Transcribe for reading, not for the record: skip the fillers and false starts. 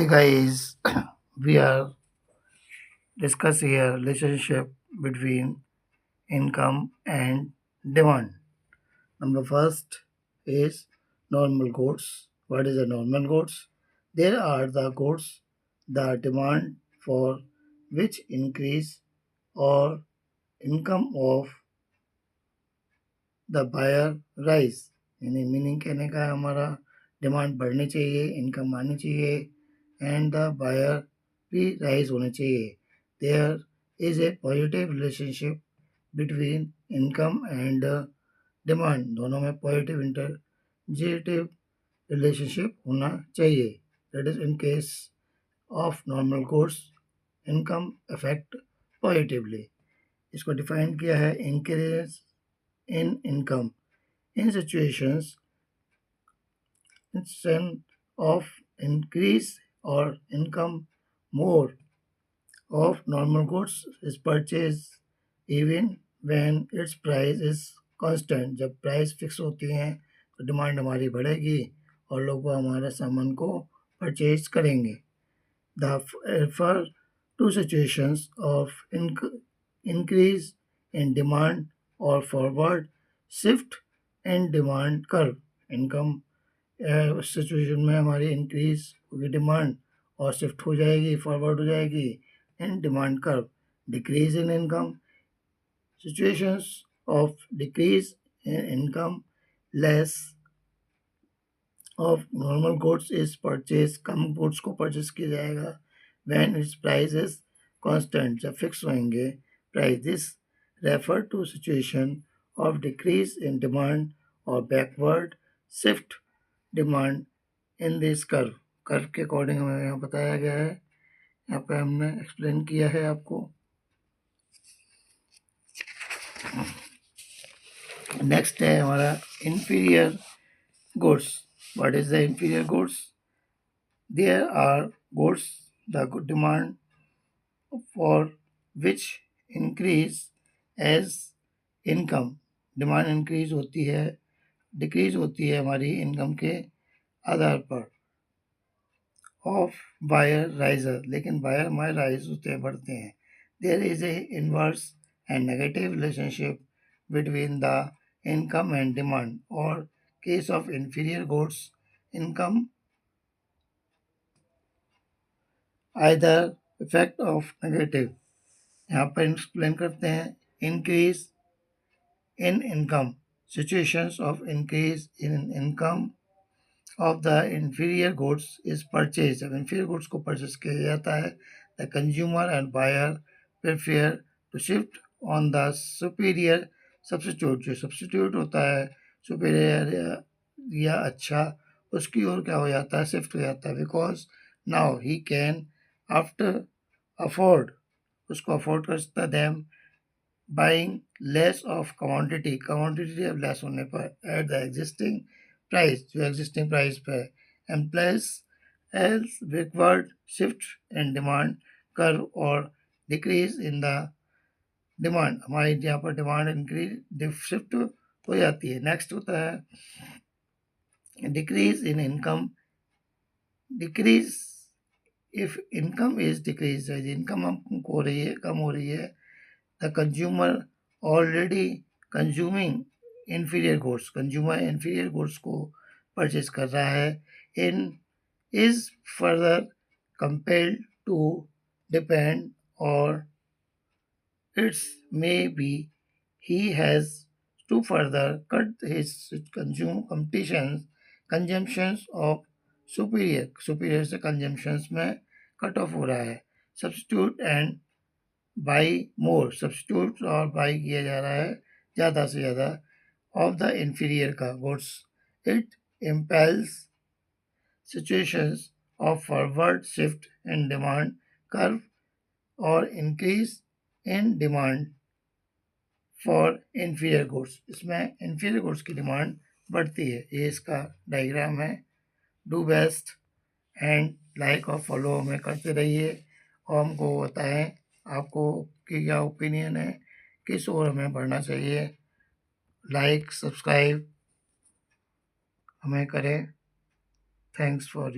Hey guys, we are discussing here relationship between income and demand. Number first is normal goods. What is a normal goods? There are the goods the demand for which increase or income of the buyer rise. यानी meaning कहने का है हमारा demand बढ़नी चाहिए, income आनी चाहिए and the buyer भी राइज होने चाहिए. There is a positive relationship between income and demand. दोनों में पॉजिटिव इंटरजेटिव रिलेशनशिप होना चाहिए. That is in case of normal course income affect positively. इसको डिफाइन किया है increase in income. In situations instead of increase or income, more of normal goods is purchased even when its price is constant. जब price fix होती हैं तो demand हमारी बढ़ेगी और लोग वो हमारे सामान को परचेज करेंगे. The refer to situations of increase in demand or forward shift in demand curve. Income उस सिचुएशन में हमारी इंक्रीज होगी डिमांड और शिफ्ट हो जाएगी, फॉरवर्ड हो जाएगी in demand curve. Decrease in income situations of decrease in income less of normal goods is purchase. कम गुड्स को परचेज किया जाएगा when it's price is constant. जब फिक्स होंगे price. This refer to situation of decrease in demand or backward shift demand in this curve. Curve के according हमें यहाँ बताया गया है, यहाँ पे हमने एक्सप्लेन किया है आपको. नेक्स्ट है हमारा inferior goods. What is the inferior goods? There are goods the good demand for which increase as income. Demand increase होती है, डिक्रीज होती है हमारी इनकम के आधार पर. ऑफ बायर राइजर, लेकिन बायर हमारे राइज होते हैं, बढ़ते हैं. There is a inverse and negative relationship between the income and demand. और case of inferior goods income either effect of negative. यहाँ पर एक्सप्लेन करते हैं. Increase in income. Situations of increase in income of the inferior goods is purchased. जब inferior goods को purchase किया जाता है, the consumer and buyer prefer to shift on the superior substitute. जो substitute होता है superior या अच्छा, उसकी ओर क्या हो जाता है, शिफ्ट हो जाता है. because now he can after afford, उसको अफोर्ड कर सकता है them buying less of quantity. quantity अब लेस होने पर at the existing price, जो existing price पे, and place as backward shift in demand curve or decrease in the demand. हमारी यहाँ पर डिमांड इंक्रीज शिफ्ट हो जाती है. नेक्स्ट होता है decrease in income. Decrease if income is decrease, income हमको हो रही है, कम हो रही है. The consumer already consuming inferior goods. Consumer inferior goods को purchase कर रहा है. In is further compelled to depend or it's maybe he has to further cut his consumptions of superior. superior से consumptions में cut off हो रहा है. Substitute and buy more. Substitute और बाई किया जा रहा है ज़्यादा से ज़्यादा ऑफ द इंफीरियर का goods. It impels situations of forward shift in demand curve और increase in demand for inferior goods. इसमें इंफीरियर गुड्स की डिमांड बढ़ती है. ये इसका डायग्राम है. डू बेस्ट एंड लाइक और फॉलो हमें करते रहिए और हमको बताएं आपको कि क्या ओपिनियन है, किस ओर हमें बढ़ना चाहिए. लाइक सब्सक्राइब हमें करें. Thanks for